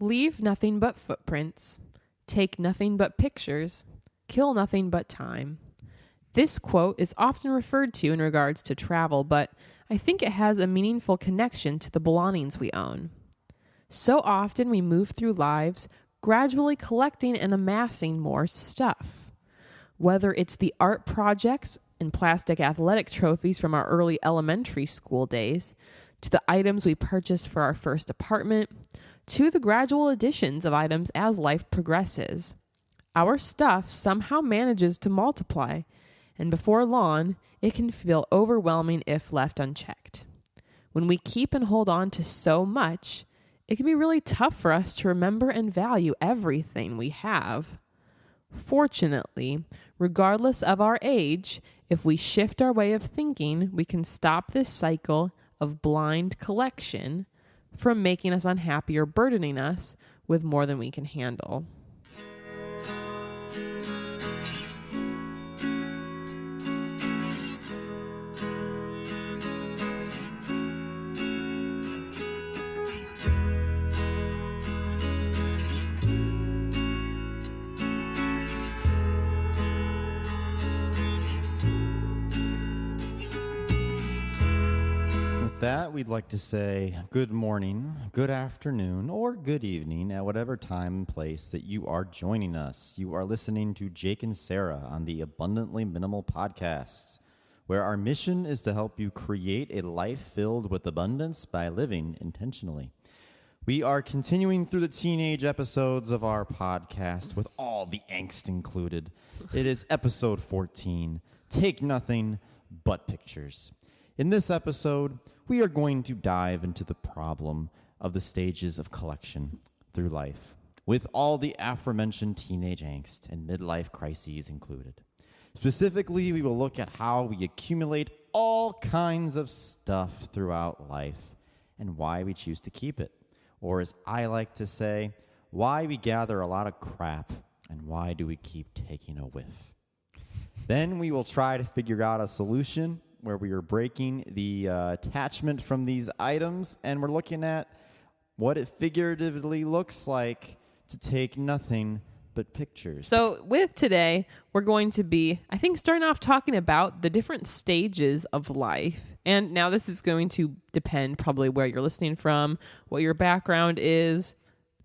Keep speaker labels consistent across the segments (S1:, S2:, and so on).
S1: Leave nothing but footprints. Take nothing but pictures. Kill nothing but time. This quote is often referred to in regards to travel, but I think it has a meaningful connection to the belongings we own. So often we move through lives gradually collecting and amassing more stuff. Whether it's the art projects and plastic athletic trophies from our early elementary school days, to the items we purchased for our first apartment, to the gradual additions of items as life progresses. Our stuff somehow manages to multiply, and before long, it can feel overwhelming if left unchecked. When we keep and hold on to so much, it can be really tough for us to remember and value everything we have. Fortunately, regardless of our age, if we shift our way of thinking, we can stop this cycle of blind collection from making us unhappy or burdening us with more than we can handle.
S2: That we'd like to say good morning, good afternoon, or good evening at whatever time and place that you are joining us. You are listening to Jake and Sarah on the Abundantly Minimal podcast, where our mission is to help you create a life filled with abundance by living intentionally. We are continuing through the teenage episodes of our podcast with all the angst included. It is episode 14, Take Nothing But Pictures. In this episode, we are going to dive into the problem of the stages of collection through life, with all the aforementioned teenage angst and midlife crises included. Specifically, we will look at how we accumulate all kinds of stuff throughout life and why we choose to keep it. Or as I like to say, why we gather a lot of crap and why do we keep taking a whiff. Then we will try to figure out a solution where we are breaking the attachment from these items, and we're looking at what it figuratively looks like to take nothing but pictures.
S1: So with today, we're going to be, I think, starting off talking about the different stages of life. And now this is going to depend probably where you're listening from, what your background is.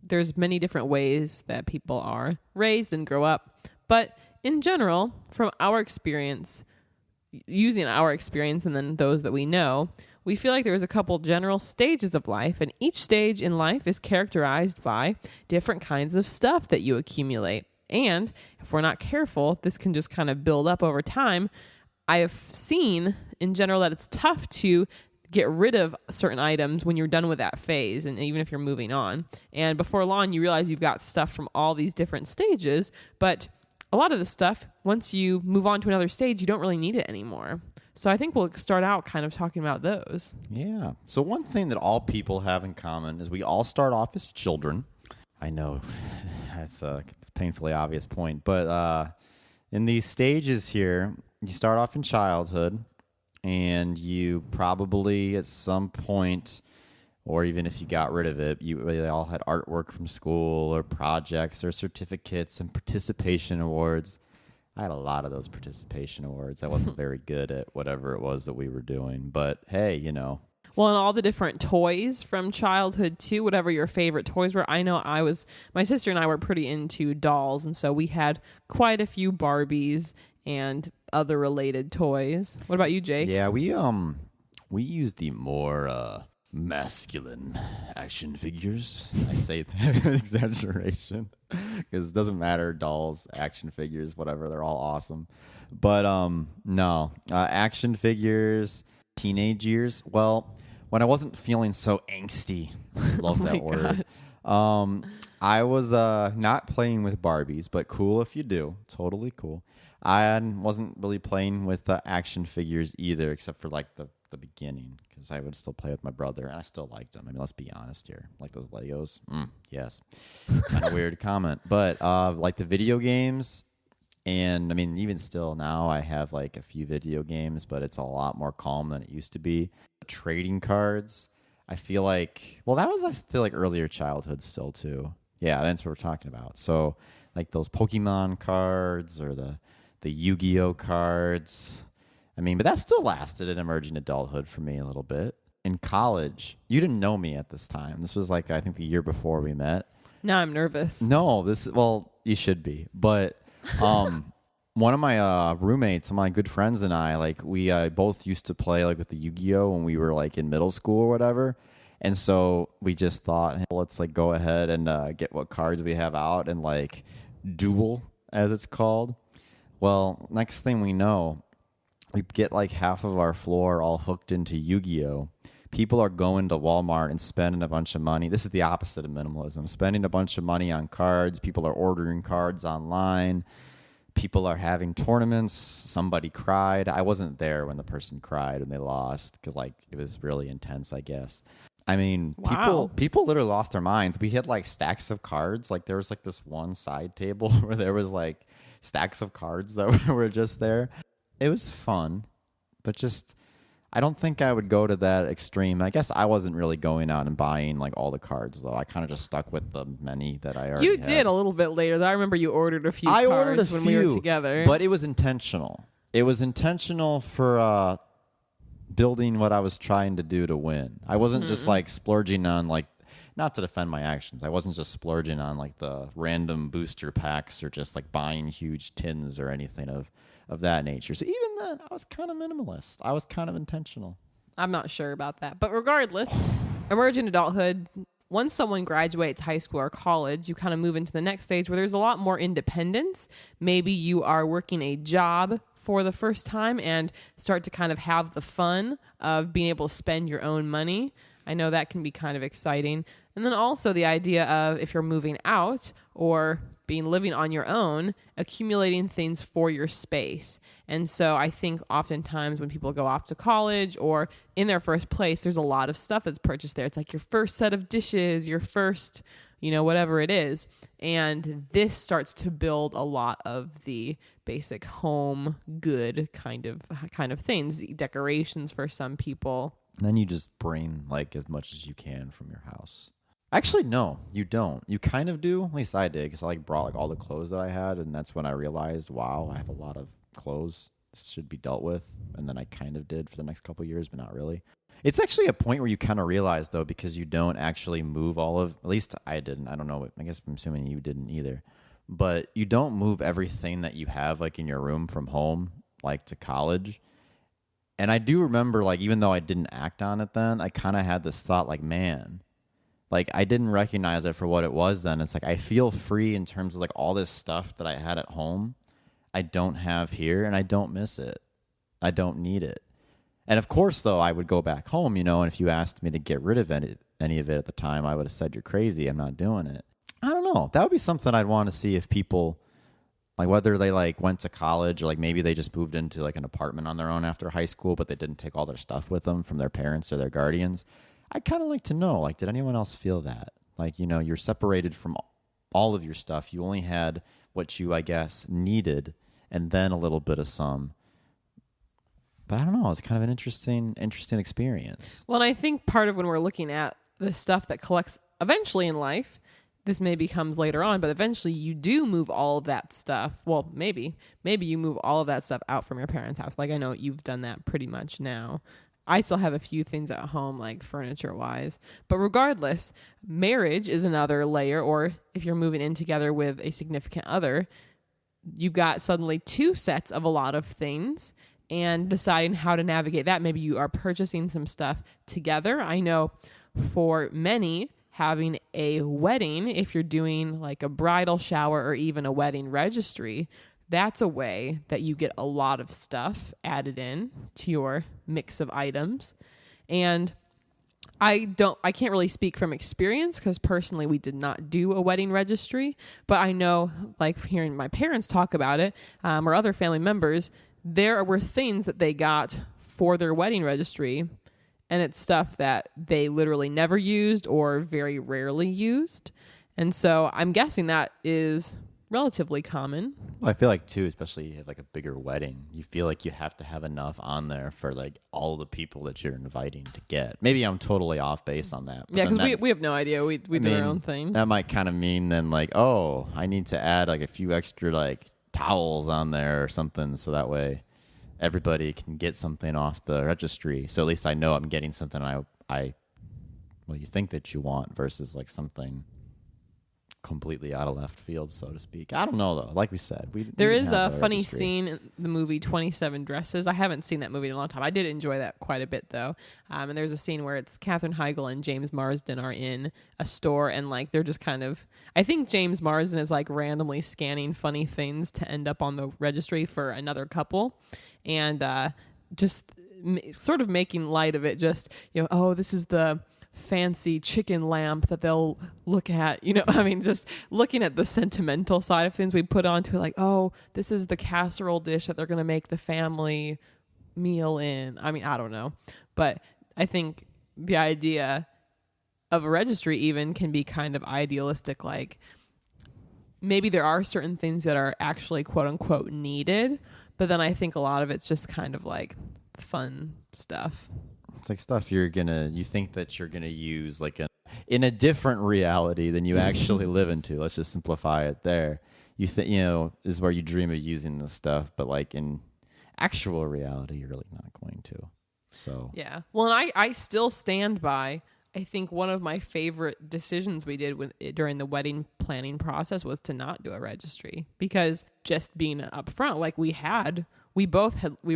S1: There's many different ways that people are raised and grow up. But in general, from our experience, using our experience and then those that we know, we feel like there's a couple general stages of life, and each stage in life is characterized by different kinds of stuff that you accumulate. And if we're not careful, this can just kind of build up over time. I have seen in general that it's tough to get rid of certain items when you're done with that phase, and even if you're moving on. And before long, you realize you've got stuff from all these different stages, but a lot of the stuff, once you move on to another stage, you don't really need it anymore. So I think we'll start out kind of talking about those.
S2: Yeah. So one thing that all people have in common is we all start off as children. I know that's a painfully obvious point, but in these stages here, you start off in childhood, and you probably at some point, or even if you got rid of it, they all had artwork from school or projects or certificates and participation awards. I had a lot of those participation awards. I wasn't very good at whatever it was that we were doing, but hey, you know.
S1: Well, and all the different toys from childhood too, whatever your favorite toys were. I know my sister and I were pretty into dolls, and so we had quite a few Barbies and other related toys. What about you, Jake?
S2: Yeah, we used the more masculine action figures. I say that with exaggeration because it doesn't matter. Dolls, action figures, whatever, they're all awesome. But no, action figures, teenage years. Well, when I wasn't feeling so angsty, I just love that word. I was not playing with Barbies, but cool if you do. Totally cool. I wasn't really playing with action figures either, except for like the beginning, because I would still play with my brother, and I still liked them. I mean, let's be honest here. Like those Legos? Yes. Kind of weird comment. But like the video games, and I mean, even still now, I have like a few video games, but it's a lot more calm than it used to be. Trading cards. I feel like, well, that was, I feel like, earlier childhood still, too. Yeah, that's what we're talking about. So, like those Pokemon cards or the Yu-Gi-Oh cards. I mean, but that still lasted in emerging adulthood for me a little bit. In college, you didn't know me at this time. This was like, I think, the year before we met.
S1: Now I'm nervous.
S2: No, well, you should be. But one of my roommates, my good friends and I, like, we both used to play like with the Yu-Gi-Oh when we were like in middle school or whatever. And so we just thought, hey, let's like go ahead and get what cards we have out and like duel, as it's called. Well, next thing we know, we get like half of our floor all hooked into Yu-Gi-Oh. People are going to Walmart and spending a bunch of money. This is the opposite of minimalism. Spending a bunch of money on cards. People are ordering cards online. People are having tournaments. Somebody cried. I wasn't there when the person cried when they lost because like it was really intense, I guess. I mean,
S1: Wow.
S2: people literally lost their minds. We had like stacks of cards. Like there was like this one side table where there was like stacks of cards that were just there. It was fun, but just I don't think I would go to that extreme. I guess I wasn't really going out and buying like all the cards though. I kind of just stuck with the many that I already
S1: You
S2: had.
S1: did a little bit later, though. I remember you ordered a few
S2: I
S1: cards
S2: ordered a
S1: when
S2: few,
S1: we were together.
S2: but it was intentional. It was intentional for building what I was trying to do to win. I wasn't just like splurging on like, not to defend my actions. I wasn't just splurging on like the random booster packs or just like buying huge tins or anything of that nature. So even then, I was kind of minimalist. I was kind of intentional.
S1: I'm not sure about that. But regardless, emerging adulthood, once someone graduates high school or college, you kind of move into the next stage where there's a lot more independence. Maybe you are working a job for the first time and start to kind of have the fun of being able to spend your own money. I know that can be kind of exciting. And then also the idea of if you're moving out or living on your own, accumulating things for your space. And so I think oftentimes when people go off to college or in their first place, there's a lot of stuff that's purchased there. It's like your first set of dishes, your first, whatever it is. And this starts to build a lot of the basic home good kind of things, decorations for some people.
S2: And then you just bring like as much as you can from your house. Actually, no, you don't. You kind of do. At least I did, because I like brought like all the clothes that I had, and that's when I realized, wow, I have a lot of clothes. This should be dealt with. And then I kind of did for the next couple of years, but not really. It's actually a point where you kind of realize, though, because you don't actually move all of. At least I didn't. I don't know. I guess I'm assuming you didn't either. But you don't move everything that you have like in your room from home, like to college. And I do remember, like, even though I didn't act on it then, I kind of had this thought, like, man. Like, I didn't recognize it for what it was then. It's like, I feel free in terms of, like, all this stuff that I had at home I don't have here, and I don't miss it. I don't need it. And, of course, though, I would go back home, and if you asked me to get rid of any of it at the time, I would have said, you're crazy. I'm not doing it. I don't know. That would be something I'd want to see if people, like, whether they, like, went to college or, like, maybe they just moved into, like, an apartment on their own after high school, but they didn't take all their stuff with them from their parents or their guardians. I'd kind of like to know, like, did anyone else feel that? Like, you're separated from all of your stuff. You only had what you, I guess, needed, and then a little bit of some. But I don't know. It's kind of an interesting experience.
S1: Well, and I think part of when we're looking at the stuff that collects eventually in life, this maybe comes later on, but eventually you do move all of that stuff. Well, maybe you move all of that stuff out from your parents' house. Like, I know you've done that pretty much now. I still have a few things at home, like furniture-wise. But regardless, marriage is another layer, or if you're moving in together with a significant other, you've got suddenly two sets of a lot of things and deciding how to navigate that. Maybe you are purchasing some stuff together. I know for many, having a wedding, if you're doing like a bridal shower or even a wedding registry, that's a way that you get a lot of stuff added in to your mix of items. And I can't really speak from experience because personally we did not do a wedding registry, but I know, like hearing my parents talk about it, or other family members, there were things that they got for their wedding registry, and it's stuff that they literally never used or very rarely used. And so I'm guessing that is relatively common.
S2: Well, I feel like too, especially you have like a bigger wedding, you feel like you have to have enough on there for like all the people that you're inviting to get. Maybe I'm totally off base on that.
S1: Yeah, because we have no idea. We do our own thing.
S2: That might kind of mean then like, oh, I need to add like a few extra like towels on there or something, so that way everybody can get something off the registry. So at least I know I'm getting something you think that you want versus like something completely out of left field, so to speak. I don't know though. Like we said,
S1: there is a funny scene in the movie 27 Dresses. I haven't seen that movie in a long time. I did enjoy that quite a bit though. And there's a scene where it's Katherine Heigl and James Marsden are in a store, and like they're just kind of, I think James Marsden is like randomly scanning funny things to end up on the registry for another couple, and just sort of making light of it. Just, oh, this is the fancy chicken lamp that they'll look at, I mean, just looking at the sentimental side of things we put onto it, like, oh, this is the casserole dish that they're going to make the family meal in. I mean, I don't know. But I think the idea of a registry even can be kind of idealistic. Like, maybe there are certain things that are actually quote unquote needed, but then I think a lot of it's just kind of like fun stuff.
S2: It's like stuff you think that you're gonna use like in a different reality than you actually live into. Let's just simplify it there. You think is where you dream of using this stuff, but like in actual reality, you're really not going to. So
S1: yeah. Well, and I still stand by. I think one of my favorite decisions we did during the wedding planning process was to not do a registry, because just being upfront, like we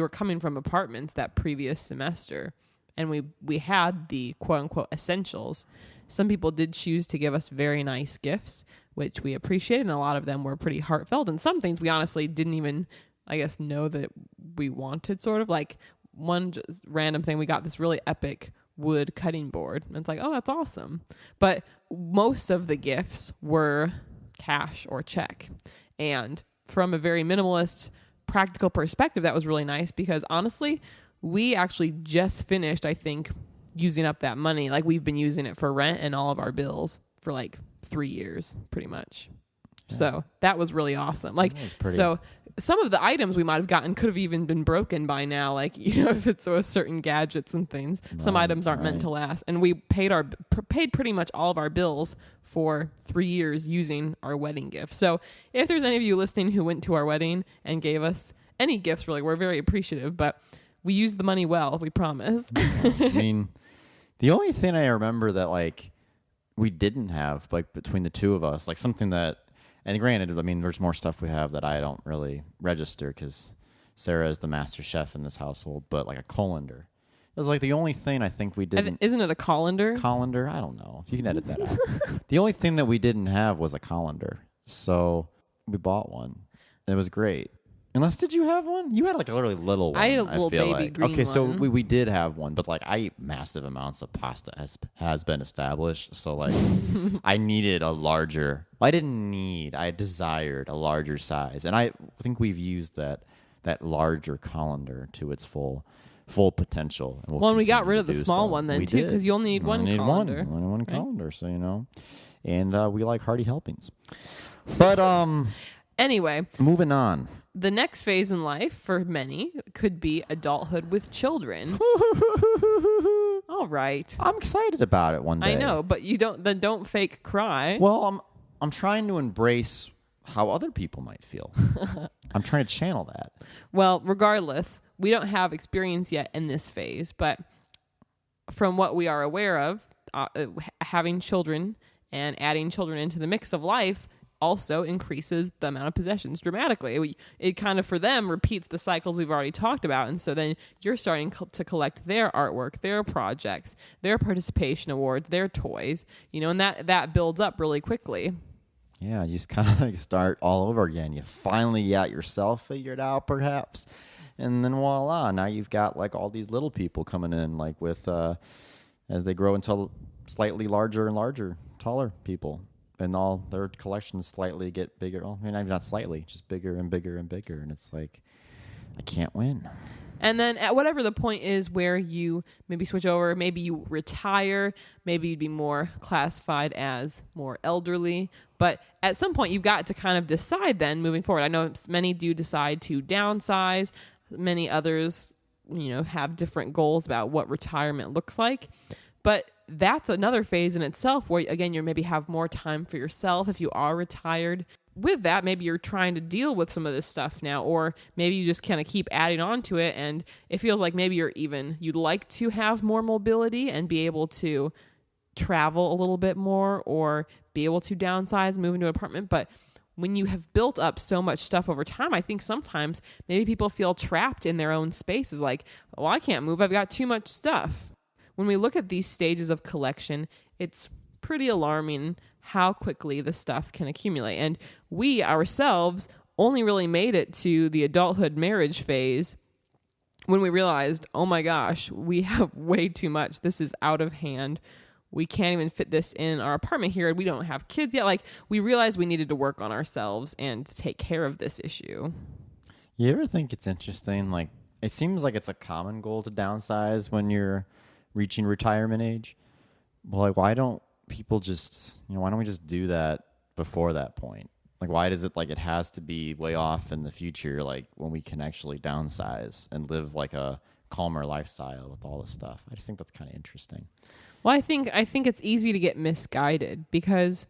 S1: were coming from apartments that previous semester. And we had the quote-unquote essentials. Some people did choose to give us very nice gifts, which we appreciated, and a lot of them were pretty heartfelt. And some things we honestly didn't even, I guess, know that we wanted, sort of. Like one just random thing, we got this really epic wood cutting board. And it's like, oh, that's awesome. But most of the gifts were cash or check. And from a very minimalist, practical perspective, that was really nice, because honestly, we actually just finished, I think, using up that money. Like, we've been using it for rent and all of our bills for like 3 years, pretty much. Yeah. So that was really awesome. Like, so some of the items we might have gotten could have even been broken by now. Like, if it's certain gadgets and things, some items aren't meant to last. And we paid pretty much all of our bills for 3 years using our wedding gift. So if there's any of you listening who went to our wedding and gave us any gifts, really, we're very appreciative. But we used the money well, we promise.
S2: I mean, the only thing I remember that like we didn't have, like between the two of us, like something that, and granted, I mean, there's more stuff we have that I don't really register because Sarah is the master chef in this household, but like a colander. It was like the only thing I think we didn't.
S1: Isn't it a colander?
S2: Colander? I don't know. You can edit that out. The only thing that we didn't have was a colander. So we bought one. It was great. Unless, did you have one? You had like a literally little one.
S1: I had a little baby
S2: like.
S1: green
S2: Okay, so
S1: one.
S2: we did have one, but like I eat massive amounts of pasta has been established. So like I needed a larger. I desired a larger size, and I think we've used that larger colander to its full potential. And
S1: we got rid of the small one then too, because you only need one colander.
S2: Only one colander, so and we like hearty helpings. But
S1: anyway,
S2: moving on.
S1: The next phase in life for many could be adulthood with children. All right.
S2: I'm excited about it one day.
S1: I know, but you don't fake cry.
S2: Well, I'm trying to embrace how other people might feel. I'm trying to channel that.
S1: Well, regardless, we don't have experience yet in this phase, but from what we are aware of, having children and adding children into the mix of life also increases the amount of possessions dramatically. It kind of, for them, repeats the cycles we've already talked about. And so then you're starting to collect their artwork, their projects, their participation awards, their toys, and that builds up really quickly.
S2: Yeah, you just kind of like start all over again. You finally got yourself figured out, perhaps. And then voila, now you've got like all these little people coming in, like with, as they grow into slightly larger and larger, taller people. And all their collections slightly get bigger. Well, I mean, not slightly, just bigger and bigger and bigger. And it's like, I can't win.
S1: And then at whatever the point is where you maybe switch over, maybe you retire, maybe you'd be more classified as more elderly. But at some point, you've got to kind of decide then moving forward. I know many do decide to downsize. Many others, have different goals about what retirement looks like. But that's another phase in itself where, again, you maybe have more time for yourself if you are retired. With that, maybe you're trying to deal with some of this stuff now, or maybe you just kind of keep adding on to it, and it feels like maybe you'd like to have more mobility and be able to travel a little bit more, or be able to downsize, move into an apartment. But when you have built up so much stuff over time, I think sometimes maybe people feel trapped in their own spaces, like, well, I can't move, I've got too much stuff. When we look at these stages of collection, it's pretty alarming how quickly the stuff can accumulate. And we ourselves only really made it to the adulthood marriage phase when we realized, oh my gosh, we have way too much. This is out of hand. We can't even fit this in our apartment here. We don't have kids yet. Like, we realized we needed to work on ourselves and take care of this issue.
S2: You ever think it's interesting? Like, it seems like it's a common goal to downsize when you're reaching retirement age. Well, like, why don't people just, why don't we just do that before that point? Like, why does it, like, it has to be way off in the future, like, when we can actually downsize and live, like, a calmer lifestyle with all this stuff? I just think that's kind of interesting.
S1: Well, I think it's easy to get misguided, because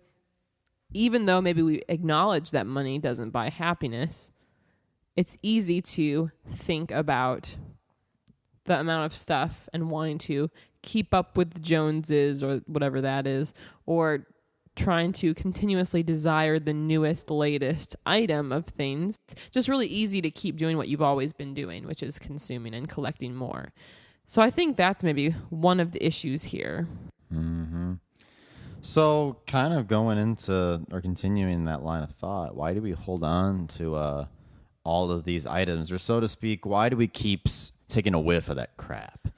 S1: even though maybe we acknowledge that money doesn't buy happiness, it's easy to think about the amount of stuff and wanting to keep up with the Joneses or whatever that is, or trying to continuously desire the newest, latest item of things. It's just really easy to keep doing what you've always been doing, which is consuming and collecting more. So I think that's maybe one of the issues here.
S2: Mm-hmm. So kind of going into or continuing that line of thought, why do we hold on to all of these items? Or so to speak, why do we keep taking a whiff of that crap?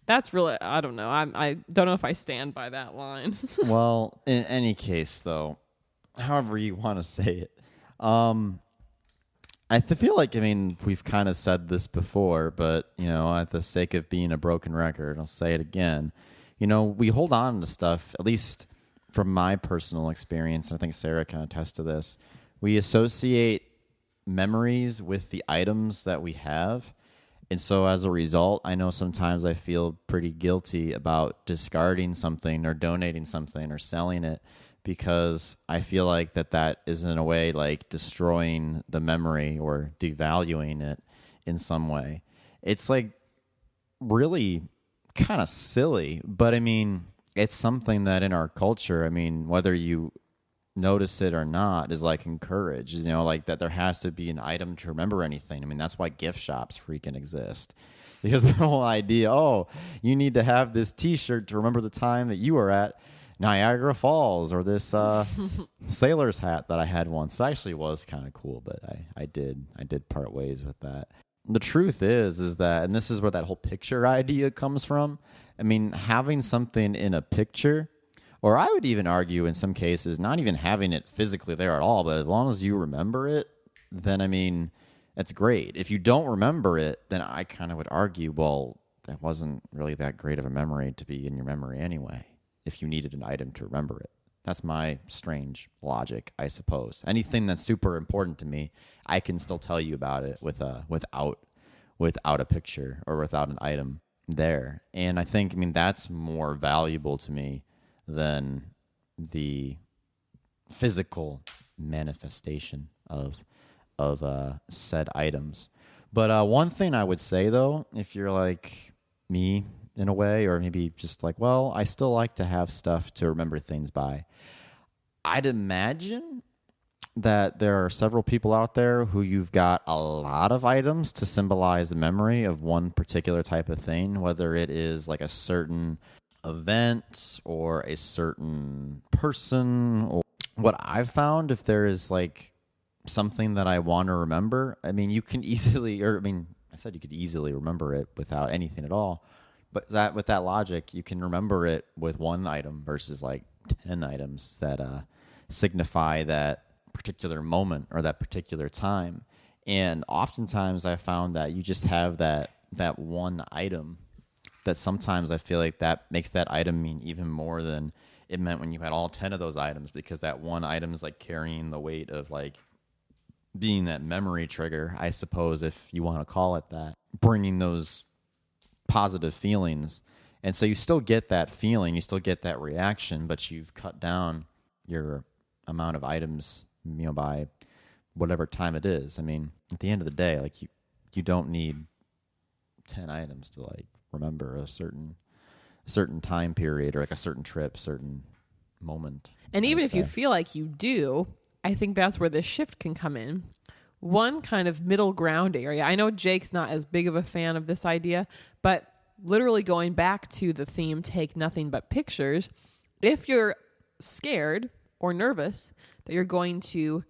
S1: That's really, I don't know. I don't know if I stand by that line.
S2: Well, in any case, though, however you want to say it, I feel like, we've kind of said this before, but, at the sake of being a broken record, I'll say it again. We hold on to stuff, at least from my personal experience, and I think Sarah can attest to this. We associate memories with the items that we have. And so as a result, I know sometimes I feel pretty guilty about discarding something or donating something or selling it, because I feel like that is in a way like destroying the memory or devaluing it in some way. It's like really kind of silly, but it's something that in our culture, whether you notice it or not, is like encouraged, like that there has to be an item to remember anything. That's why gift shops freaking exist, because the whole idea, you need to have this t-shirt to remember the time that you were at Niagara Falls, or this sailor's hat that I had once. That actually was kind of cool, but I did part ways with that. The truth is that, and this is where that whole picture idea comes from. Having something in a picture, or I would even argue in some cases, not even having it physically there at all, but as long as you remember it, then it's great. If you don't remember it, then I kind of would argue, well, that wasn't really that great of a memory to be in your memory anyway, if you needed an item to remember it. That's my strange logic, I suppose. Anything that's super important to me, I can still tell you about it without a picture or without an item there. And I think, that's more valuable to me than the physical manifestation of said items. But one thing I would say, though, if you're like me in a way, or maybe just like, well, I still like to have stuff to remember things by, I'd imagine that there are several people out there who you've got a lot of items to symbolize the memory of one particular type of thing, whether it is like a certain event or a certain person. Or what I've found, if there is like something that I want to remember, you can easily, I said you could easily remember it without anything at all, but with that logic, you can remember it with one item versus like 10 items that signify that particular moment or that particular time. And oftentimes I found that you just have that one item that sometimes I feel like that makes that item mean even more than it meant when you had all 10 of those items, because that one item is like carrying the weight of like being that memory trigger, I suppose, if you want to call it that, bringing those positive feelings. And so you still get that feeling, you still get that reaction, but you've cut down your amount of items, by whatever time it is. I mean, at the end of the day, like you don't need 10 items to like remember a certain time period or like a certain trip, certain moment.
S1: And even if you feel like you do, I think that's where the shift can come in. One kind of middle ground area. I know Jake's not as big of a fan of this idea, but literally going back to the theme, take nothing but pictures, if you're scared or nervous that you're going to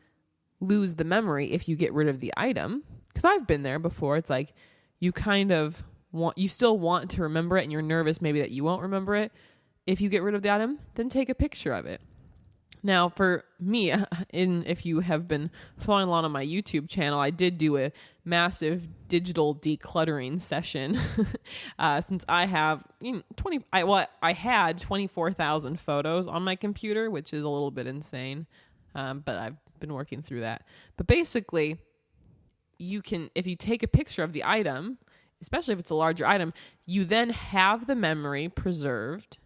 S1: lose the memory if you get rid of the item, because I've been there before, it's like you kind of you still want to remember it and you're nervous maybe that you won't remember it. If you get rid of the item, then take a picture of it. Now, for me, if you have been following along on my YouTube channel, I did do a massive digital decluttering session since I have I had 24,000 photos on my computer, which is a little bit insane, but I've been working through that. But basically, if you take a picture of the item, especially if it's a larger item, you then have the memory preserved,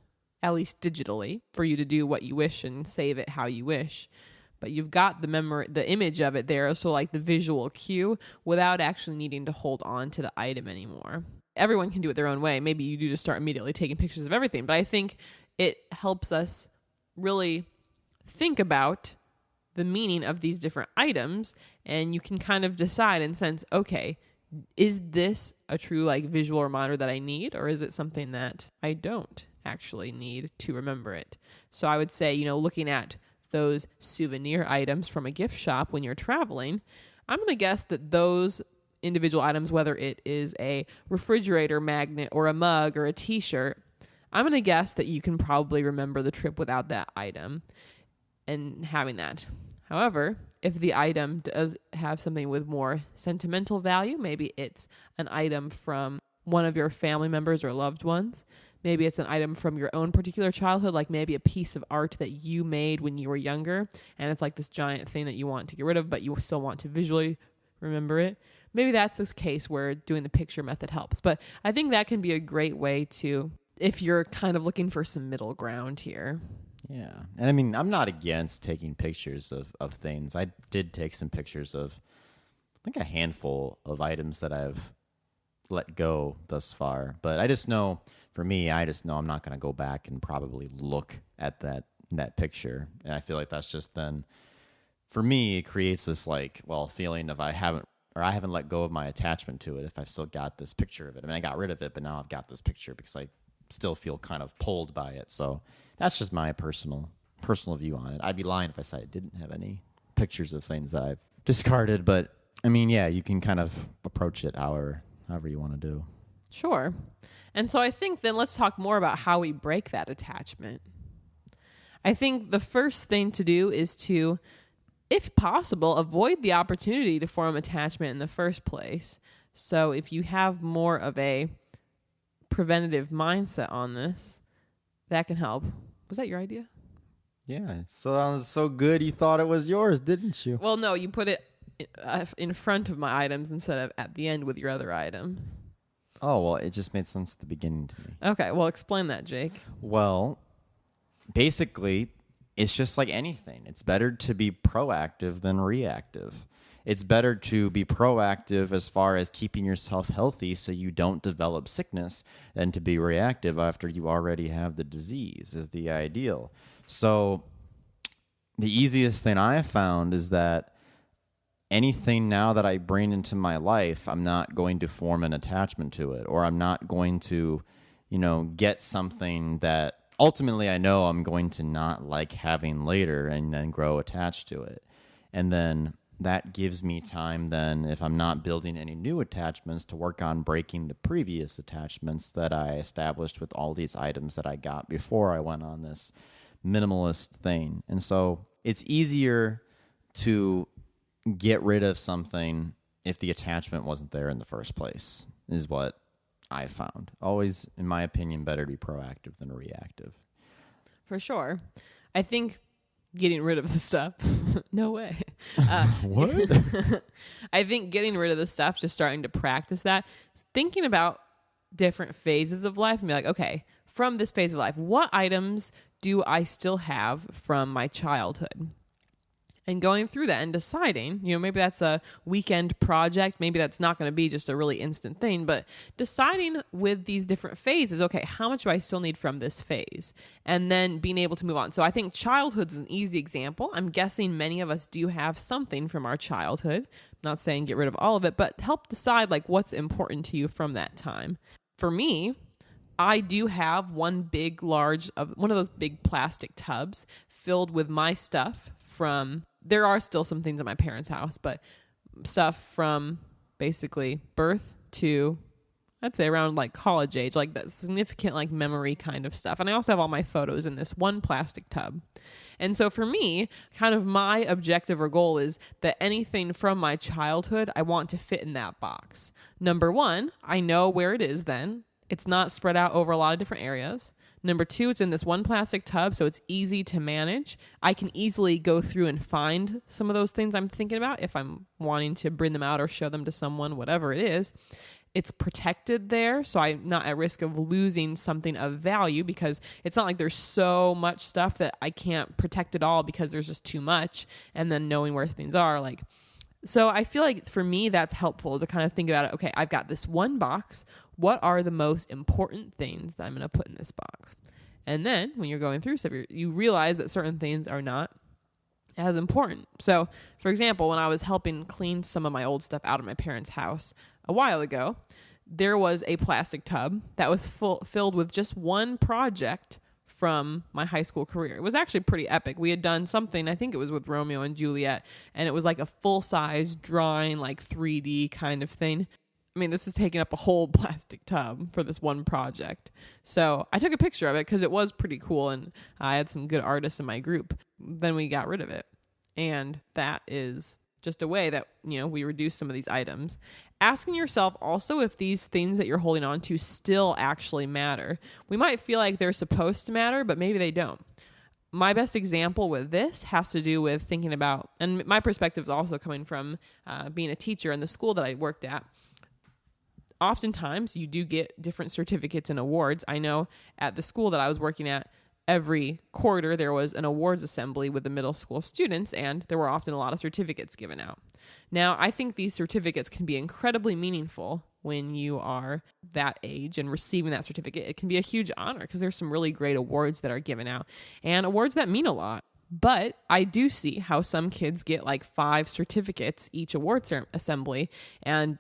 S1: at least digitally, for you to do what you wish and save it how you wish. But you've got the image of it there, so like the visual cue, without actually needing to hold on to the item anymore. Everyone can do it their own way. Maybe you do just start immediately taking pictures of everything, but I think it helps us really think about the meaning of these different items, and you can kind of decide and sense, okay, is this a true like visual reminder that I need, or is it something that I don't actually need to remember it? So I would say, looking at those souvenir items from a gift shop when you're traveling, I'm going to guess that those individual items, whether it is a refrigerator magnet or a mug or a t-shirt, I'm going to guess that you can probably remember the trip without that item and having that. However, if the item does have something with more sentimental value, maybe it's an item from one of your family members or loved ones. Maybe it's an item from your own particular childhood, like maybe a piece of art that you made when you were younger, and it's like this giant thing that you want to get rid of, but you still want to visually remember it. Maybe that's this case where doing the picture method helps. But I think that can be a great way to, if you're kind of looking for some middle ground here.
S2: Yeah. And I mean, I'm not against taking pictures of things. I did take some pictures of, I think, a handful of items that I've let go thus far. But I just know, for me, I'm not going to go back and probably look at that picture. And I feel like that's just then, for me, it creates this feeling of I haven't let go of my attachment to it if I've still got this picture of it. I mean, I got rid of it, but now I've got this picture because I still feel kind of pulled by it. So that's just my personal view on it. I'd be lying if I said I didn't have any pictures of things that I've discarded. But I mean, yeah, you can kind of approach it however you want to do.
S1: Sure. And so I think then let's talk more about how we break that attachment. I think the first thing to do is to, if possible, avoid the opportunity to form attachment in the first place. So if you have more of a preventative mindset on this, that can help. Was that your idea?
S2: Yeah, it sounds so good you thought it was yours, didn't you?
S1: Well, no, you put it in front of my items instead of at the end with your other items.
S2: Oh, well, it just made sense at the beginning to me.
S1: Okay, well, explain that, Jake.
S2: Well, basically, it's just like anything. It's better to be proactive than reactive. It's better to be proactive as far as keeping yourself healthy so you don't develop sickness than to be reactive after you already have the disease is the ideal. So the easiest thing I found is that anything now that I bring into my life, I'm not going to form an attachment to it, or I'm not going to, get something that ultimately I know I'm going to not like having later and then grow attached to it. And then that gives me time then, if I'm not building any new attachments, to work on breaking the previous attachments that I established with all these items that I got before I went on this minimalist thing. And so it's easier to get rid of something if the attachment wasn't there in the first place, is what I found. Always, in my opinion, better to be proactive than reactive.
S1: For sure. I think getting rid of the stuff, no way.
S2: What?
S1: I think getting rid of the stuff, just starting to practice that, thinking about different phases of life and be like, okay, from this phase of life, what items do I still have from my childhood? And going through that and deciding, maybe that's a weekend project. Maybe that's not going to be just a really instant thing, but deciding with these different phases, okay, how much do I still need from this phase? And then being able to move on. So I think childhood's an easy example. I'm guessing many of us do have something from our childhood. I'm not saying get rid of all of it, but help decide like what's important to you from that time. For me, I do have one of those big plastic tubs filled with my stuff from, there are still some things at my parents' house, but stuff from basically birth to, I'd say around like college age, like that significant like memory kind of stuff. And I also have all my photos in this one plastic tub. And so for me, kind of my objective or goal is that anything from my childhood, I want to fit in that box. Number one, I know where it is then. It's not spread out over a lot of different areas. Number two, it's in this one plastic tub, so it's easy to manage. I can easily go through and find some of those things I'm thinking about if I'm wanting to bring them out or show them to someone, whatever it is. It's protected there, so I'm not at risk of losing something of value because it's not like there's so much stuff that I can't protect it all because there's just too much, and then knowing where things are. So I feel like for me, that's helpful to kind of think about it. Okay, I've got this one box. What are the most important things that I'm going to put in this box? And then when you're going through stuff, you realize that certain things are not as important. So, for example, when I was helping clean some of my old stuff out of my parents' house a while ago, there was a plastic tub that was filled with just one project from my high school career. It was actually pretty epic. We had done something, I think it was with Romeo and Juliet, and it was like a full-size drawing, like 3D kind of thing. I mean, this is taking up a whole plastic tub for this one project. So I took a picture of it because it was pretty cool, and I had some good artists in my group. Then we got rid of it. And that is just a way that, we reduce some of these items. Asking yourself also if these things that you're holding on to still actually matter. We might feel like they're supposed to matter, but maybe they don't. My best example with this has to do with thinking about, and my perspective is also coming from being a teacher in the school that I worked at. Oftentimes, you do get different certificates and awards. I know at the school that I was working at, every quarter there was an awards assembly with the middle school students, and there were often a lot of certificates given out. Now, I think these certificates can be incredibly meaningful when you are that age and receiving that certificate. It can be a huge honor because there's some really great awards that are given out and awards that mean a lot. But I do see how some kids get like 5 certificates each awards assembly, and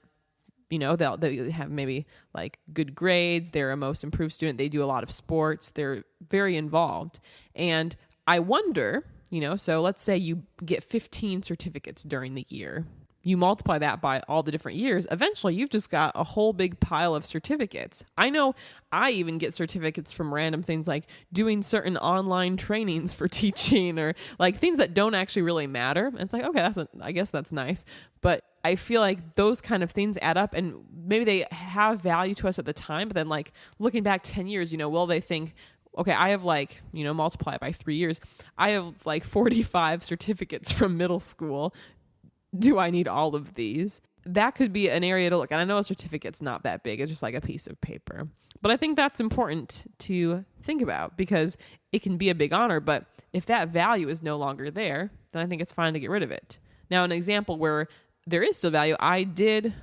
S1: they'll have maybe like good grades. They're a most improved student. They do a lot of sports. They're very involved. And I wonder, so let's say you get 15 certificates during the year. You multiply that by all the different years. Eventually, you've just got a whole big pile of certificates. I know I even get certificates from random things like doing certain online trainings for teaching or like things that don't actually really matter. And it's like, okay, I guess that's nice. But I feel like those kind of things add up, and maybe they have value to us at the time, but then like looking back 10 years, will they think, okay, I have multiply it by 3 years. I have like 45 certificates from middle school. Do I need all of these? That could be an area to look. And I know a certificate's not that big. It's just like a piece of paper. But I think that's important to think about because it can be a big honor. But if that value is no longer there, then I think it's fine to get rid of it. Now, an example where there is still value, I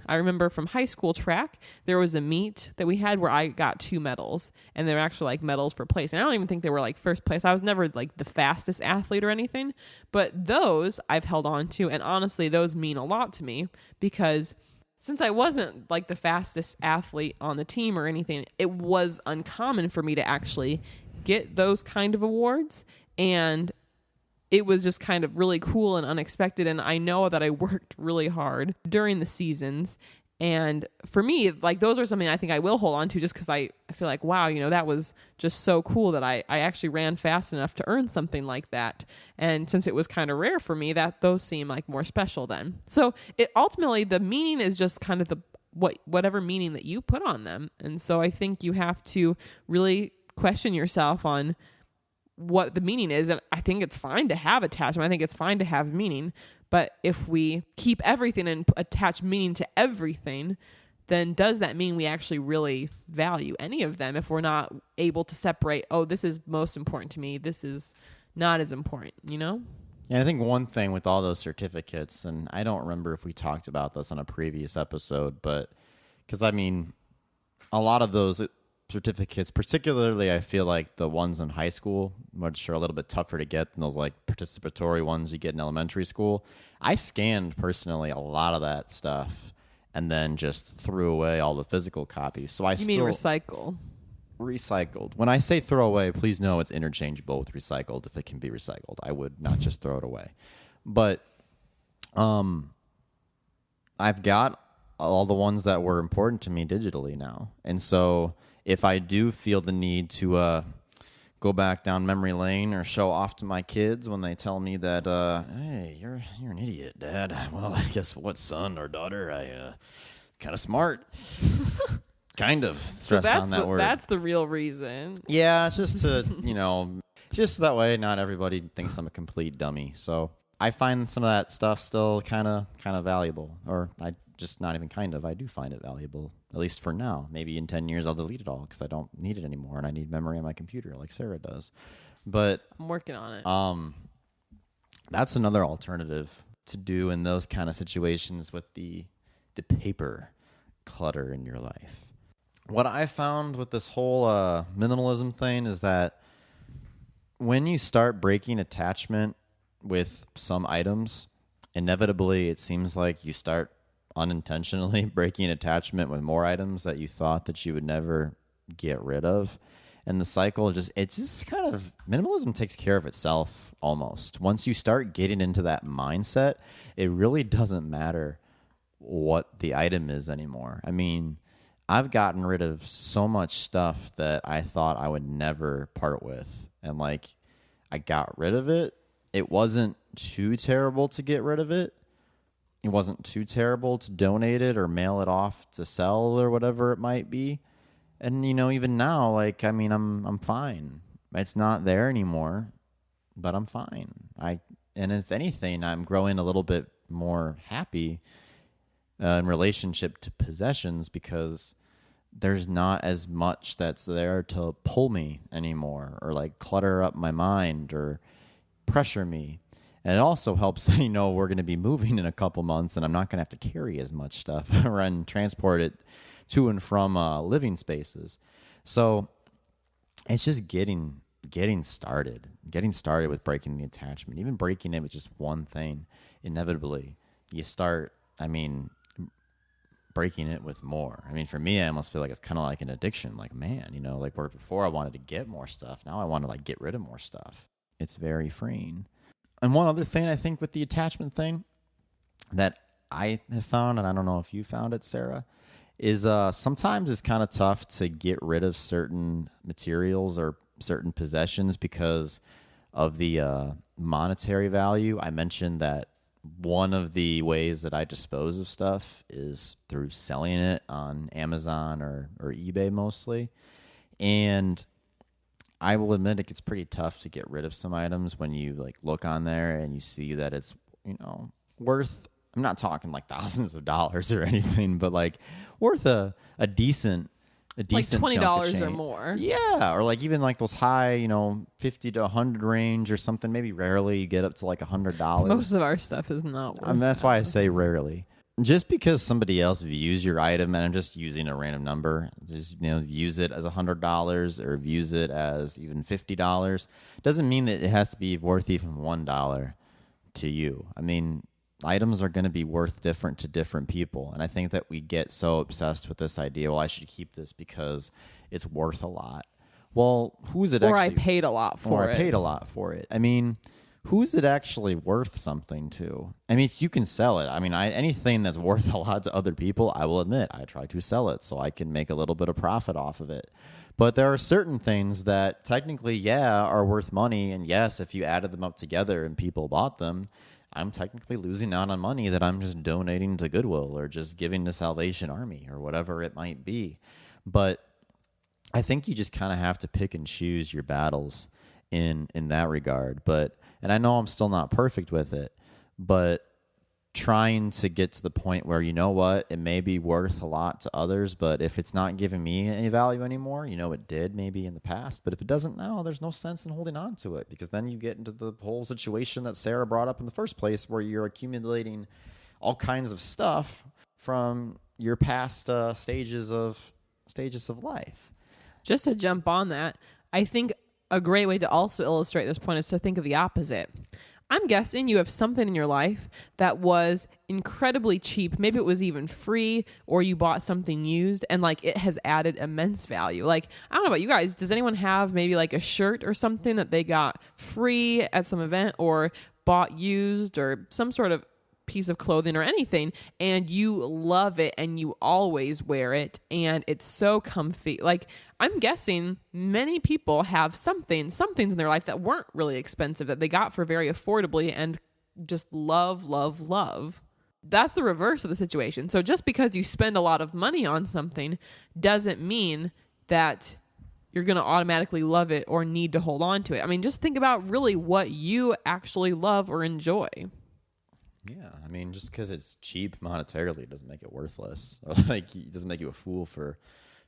S1: remember from high school track, there was a meet that we had where I got 2 medals, and they were actually like medals for place. And I don't even think they were like first place. I was never like the fastest athlete or anything, but those I've held on to. And honestly, those mean a lot to me because since I wasn't like the fastest athlete on the team or anything, it was uncommon for me to actually get those kind of awards. And it was just kind of really cool and unexpected. And I know that I worked really hard during the seasons And for me, like those are something I think I will hold on to just because I feel like, wow, that was just so cool that I actually ran fast enough to earn something like that. And since it was kind of rare for me, that those seem like more special then. So it ultimately, the meaning is just kind of whatever meaning that you put on them. And so I think you have to really question yourself on what the meaning is. And I think it's fine to have attachment. I think it's fine to have meaning. But if we keep everything and attach meaning to everything, then does that mean we actually really value any of them if we're not able to separate, oh, this is most important to me, this is not as important,
S2: Yeah, I think one thing with all those certificates, and I don't remember if we talked about this on a previous episode, but because a lot of those certificates, particularly I feel like the ones in high school, which are a little bit tougher to get than those like participatory ones you get in elementary school. I scanned personally a lot of that stuff and then just threw away all the physical copies. So
S1: You mean recycle?
S2: Recycled. When I say throw away, please know it's interchangeable with recycled if it can be recycled. I would not just throw it away. But I've got all the ones that were important to me digitally now. And so if I do feel the need to go back down memory lane or show off to my kids when they tell me that, hey, you're an idiot, Dad. Well, I guess what, son or daughter? I kind of smart. Kind of stress on that word.
S1: That's the real reason.
S2: Yeah, it's just to, just that way not everybody thinks I'm a complete dummy. So I find some of that stuff still kind of valuable. Or I just not even kind of. I do find it valuable, at least for now. Maybe in 10 years I'll delete it all because I don't need it anymore and I need memory on my computer like Sarah does. But
S1: I'm working on it.
S2: That's another alternative to do in those kind of situations with the paper clutter in your life. What I found with this whole minimalism thing is that when you start breaking attachment with some items, inevitably it seems like you start unintentionally breaking attachment with more items that you thought that you would never get rid of. And the cycle just kind of, minimalism takes care of itself almost. Once you start getting into that mindset, it really doesn't matter what the item is anymore. I mean, I've gotten rid of so much stuff that I thought I would never part with. And I got rid of it. It wasn't too terrible to get rid of it. It wasn't too terrible to donate it or mail it off to sell or whatever it might be. And, even now, I'm fine. It's not there anymore, but I'm fine. And if anything, I'm growing a little bit more happy in relationship to possessions because there's not as much that's there to pull me anymore or clutter up my mind or pressure me. And it also helps that, we're going to be moving in a couple months and I'm not going to have to carry as much stuff and transport it to and from living spaces. So it's just getting started with breaking the attachment, even breaking it with just one thing. Inevitably, you start, breaking it with more. For me, I almost feel like it's kind of like an addiction. Where before I wanted to get more stuff, now I want to get rid of more stuff. It's very freeing. And one other thing I think with the attachment thing that I have found, and I don't know if you found it, Sarah, is sometimes it's kind of tough to get rid of certain materials or certain possessions because of the monetary value. I mentioned that one of the ways that I dispose of stuff is through selling it on Amazon or eBay mostly. And I will admit it gets pretty tough to get rid of some items when you look on there and you see that it's, worth, I'm not talking thousands of dollars or anything, but worth a decent
S1: $20 or more.
S2: Yeah, or even those high, 50 to 100 range or something. Maybe rarely you get up to $100.
S1: Most of our stuff is not worth
S2: that's why I say rarely. Just because somebody else views your item, and I'm just using a random number, just views it as $100 or views it as even $50, doesn't mean that it has to be worth even $1 to you. Items are going to be worth different to different people, and I think that we get so obsessed with this idea. Well, I should keep this because it's worth a lot. Well, who's it?
S1: Or I paid a lot for it.
S2: Or I paid a lot for it. who's it actually worth something to? I mean, if you can sell it, I mean, anything that's worth a lot to other people, I will admit, I try to sell it so I can make a little bit of profit off of it. But there are certain things that technically, yeah, are worth money. And yes, if you added them up together and people bought them, I'm technically losing out on money that I'm just donating to Goodwill or just giving to Salvation Army or whatever it might be. But I think you just kind of have to pick and choose your battles in that regard. And I know I'm still not perfect with it, but trying to get to the point where, you know what, it may be worth a lot to others, but if it's not giving me any value anymore, it did maybe in the past, but if it doesn't now, there's no sense in holding on to it, because then you get into the whole situation that Sarah brought up in the first place, where you're accumulating all kinds of stuff from your past stages of life.
S1: Just to jump on that, I think a great way to also illustrate this point is to think of the opposite. I'm guessing you have something in your life that was incredibly cheap. Maybe it was even free, or you bought something used and it has added immense value. I don't know about you guys. Does anyone have maybe a shirt or something that they got free at some event, or bought used, or some sort of piece of clothing or anything, and you love it and you always wear it and it's so comfy? I'm guessing many people have things in their life that weren't really expensive, that they got for very affordably and just love. That's the reverse of the situation. So just because you spend a lot of money on something doesn't mean that you're going to automatically love it or need to hold on to it. I mean, just think about really what you actually love or enjoy.
S2: Yeah, I mean, just because it's cheap monetarily doesn't make it worthless. Or it doesn't make you a fool for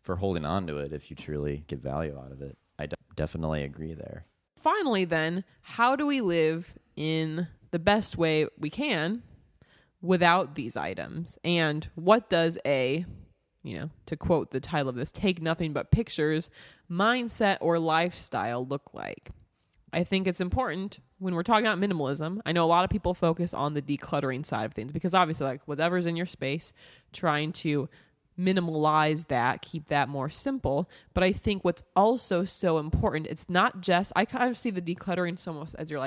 S2: holding on to it if you truly get value out of it. I definitely agree there.
S1: Finally, then, how do we live in the best way we can without these items? And what does to quote the title of this, take nothing but pictures, mindset or lifestyle look like? I think it's important when we're talking about minimalism. I know a lot of people focus on the decluttering side of things, because obviously whatever's in your space, trying to minimalize that, keep that more simple. But I think what's also so important, it's not just, I kind of see the decluttering almost as you're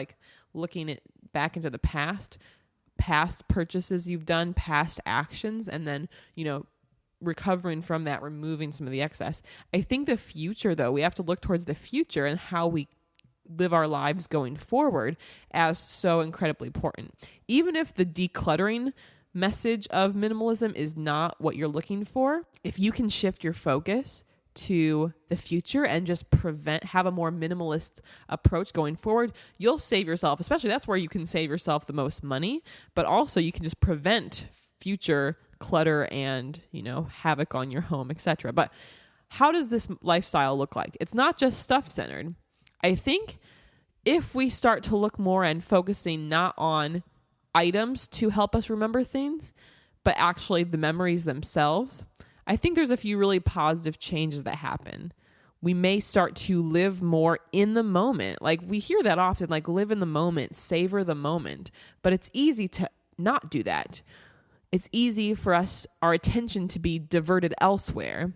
S1: looking back into the past purchases you've done, past actions, and then, recovering from that, removing some of the excess. I think the future, though, we have to look towards the future and how we live our lives going forward as so incredibly important. Even if the decluttering message of minimalism is not what you're looking for, if you can shift your focus to the future and just have a more minimalist approach going forward, you'll save yourself, especially that's where you can save yourself the most money, but also you can just prevent future clutter and, havoc on your home, etc. But how does this lifestyle look like? It's not just stuff centered. I think if we start to look more and focusing not on items to help us remember things, but actually the memories themselves, I think there's a few really positive changes that happen. We may start to live more in the moment. We hear that often, live in the moment, savor the moment, but it's easy to not do that. It's easy for our attention to be diverted elsewhere.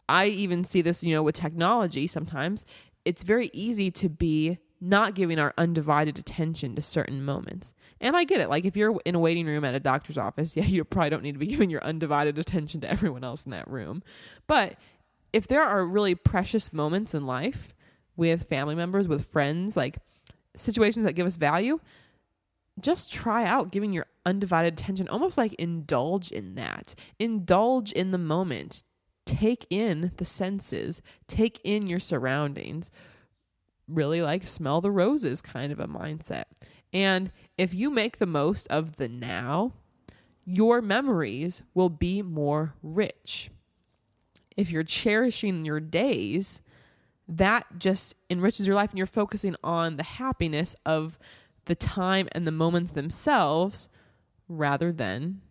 S1: I even see this, with technology sometimes. It's very easy to be not giving our undivided attention to certain moments. And I get it. If you're in a waiting room at a doctor's office, yeah, you probably don't need to be giving your undivided attention to everyone else in that room. But if there are really precious moments in life with family members, with friends, situations that give us value, just try out giving your undivided attention, almost indulge in that. Indulge in the moment. Take in the senses, take in your surroundings, really smell the roses kind of a mindset. And if you make the most of the now, your memories will be more rich. If you're cherishing your days, that just enriches your life, and you're focusing on the happiness of the time and the moments themselves rather than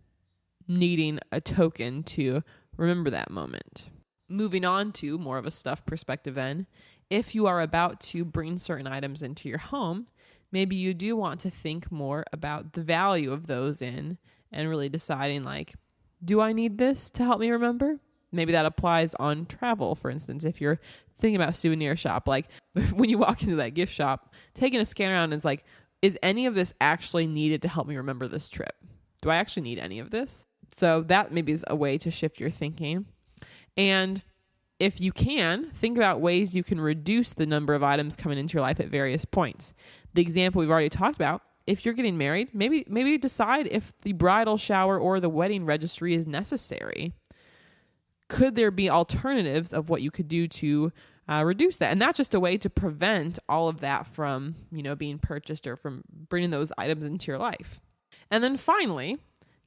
S1: needing a token to remember that moment. Moving on to more of a stuff perspective then, if you are about to bring certain items into your home, maybe you do want to think more about the value of those in and really deciding do I need this to help me remember? Maybe that applies on travel, for instance. If you're thinking about souvenir shop, when you walk into that gift shop, taking a scan around is is any of this actually needed to help me remember this trip? Do I actually need any of this? So that maybe is a way to shift your thinking. And if you can, think about ways you can reduce the number of items coming into your life at various points. The example we've already talked about, if you're getting married, maybe decide if the bridal shower or the wedding registry is necessary. Could there be alternatives of what you could do to reduce that? And that's just a way to prevent all of that from, being purchased or from bringing those items into your life. And then finally,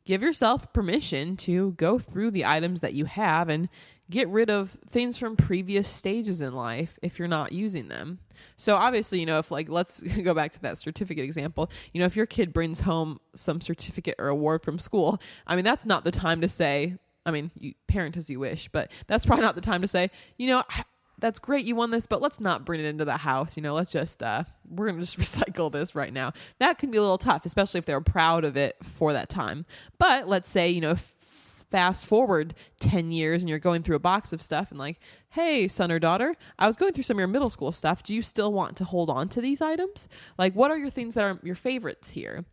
S1: give yourself permission to go through the items that you have and get rid of things from previous stages in life if you're not using them. So obviously, if let's go back to that certificate example, if your kid brings home some certificate or award from school, that's not the time to say, you parent as you wish, but that's probably not the time to say, that's great, you won this, but let's not bring it into the house. Let's just, we're going to just recycle this right now. That can be a little tough, especially if they're proud of it for that time. But let's say, fast forward 10 years and you're going through a box of stuff and like, hey, son or daughter, I was going through some of your middle school stuff. Do you still want to hold on to these items? Like, what are your things that are your favorites here?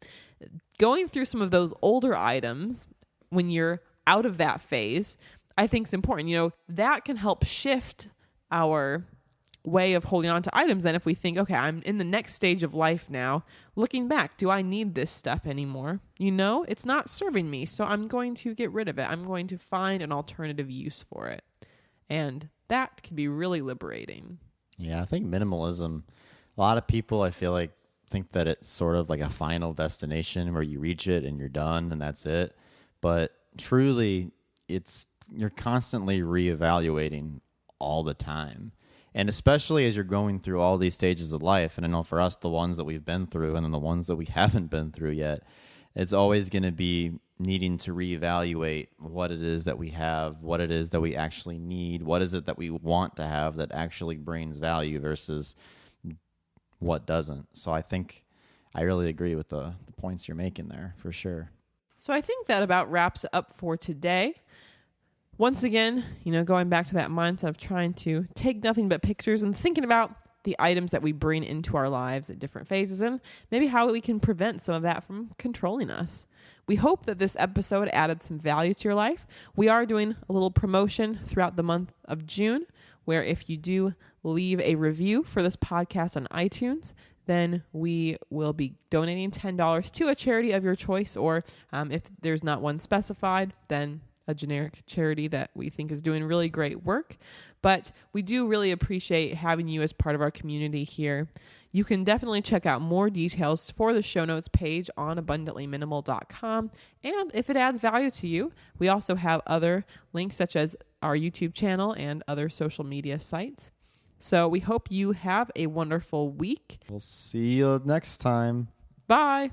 S1: Going through some of those older items when you're out of that phase, I think is important. That can help shift our way of holding on to items. And if we think, okay, I'm in the next stage of life now, looking back, do I need this stuff anymore? It's not serving me, so I'm going to get rid of it. I'm going to find an alternative use for it. And that can be really liberating.
S2: Yeah, I think minimalism, a lot of people, I feel like, think that it's sort of like a final destination where you reach it and you're done and that's it. But truly, you're constantly reevaluating all the time. And especially as you're going through all these stages of life, and I know for us, the ones that we've been through and then the ones that we haven't been through yet, it's always going to be needing to reevaluate what it is that we have, what it is that we actually need, what is it that we want to have that actually brings value versus what doesn't. So I think I really agree with the points you're making there, for sure.
S1: So I think that about wraps it up for today. Once again, going back to that mindset of trying to take nothing but pictures and thinking about the items that we bring into our lives at different phases and maybe how we can prevent some of that from controlling us. We hope that this episode added some value to your life. We are doing a little promotion throughout the month of June, where if you do leave a review for this podcast on iTunes, then we will be donating $10 to a charity of your choice, or if there's not one specified, then a generic charity that we think is doing really great work. But we do really appreciate having you as part of our community here. You can definitely check out more details for the show notes page on abundantlyminimal.com. And if it adds value to you, we also have other links such as our YouTube channel and other social media sites. So we hope you have a wonderful week.
S2: We'll see you next time.
S1: Bye.